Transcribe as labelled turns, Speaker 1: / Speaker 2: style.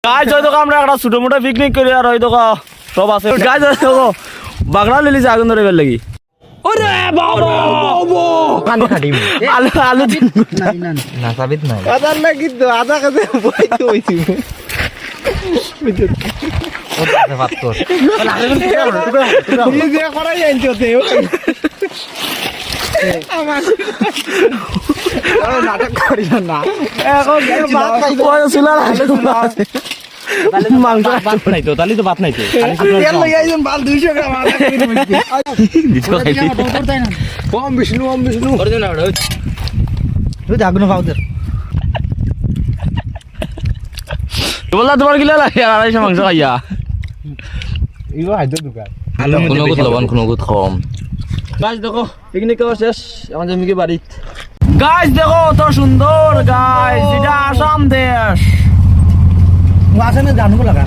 Speaker 1: guys হয়তো আমরা একটা ছোট মোটো পিকনিক করি আর হয়তো সব আছে গাইজ হয়তো বাগড়া লিলি আগুন ধরে বের লাগি ওরে বাবা
Speaker 2: কানে খাটিম
Speaker 1: আলু আলু
Speaker 2: না সাবিত নাই
Speaker 3: আদার লাগি তো আদা কাছে বইতে হইছি
Speaker 2: ওটা ভাত কর
Speaker 3: এই যে করাই আনছো তে আমার নাটক করি না এখন ভাত খাইতে
Speaker 1: ছিল মাংস ভাত নাই তো তাহলে তো ভাত নাই তো
Speaker 3: তেল লাগাইছেন বাল 200 গ্রাম আদা কেটে বইতে ওম বিষ্ণু
Speaker 2: করে না ওটা তুই জাগনো পাউদার
Speaker 1: বললা তোমার কি লাগে আর আড়াইশো মাংস খাইয়া
Speaker 3: ইগো হাইতো দোকান
Speaker 1: কোনো গুত লবণ কোনো গুত কম গাছ দেখো পিকনিক করা শেষ এখন জমি কি বাড়ি গাছ দেখো কত সুন্দর গাছ এটা আসাম দেশ
Speaker 2: আসামে জানবো লাগা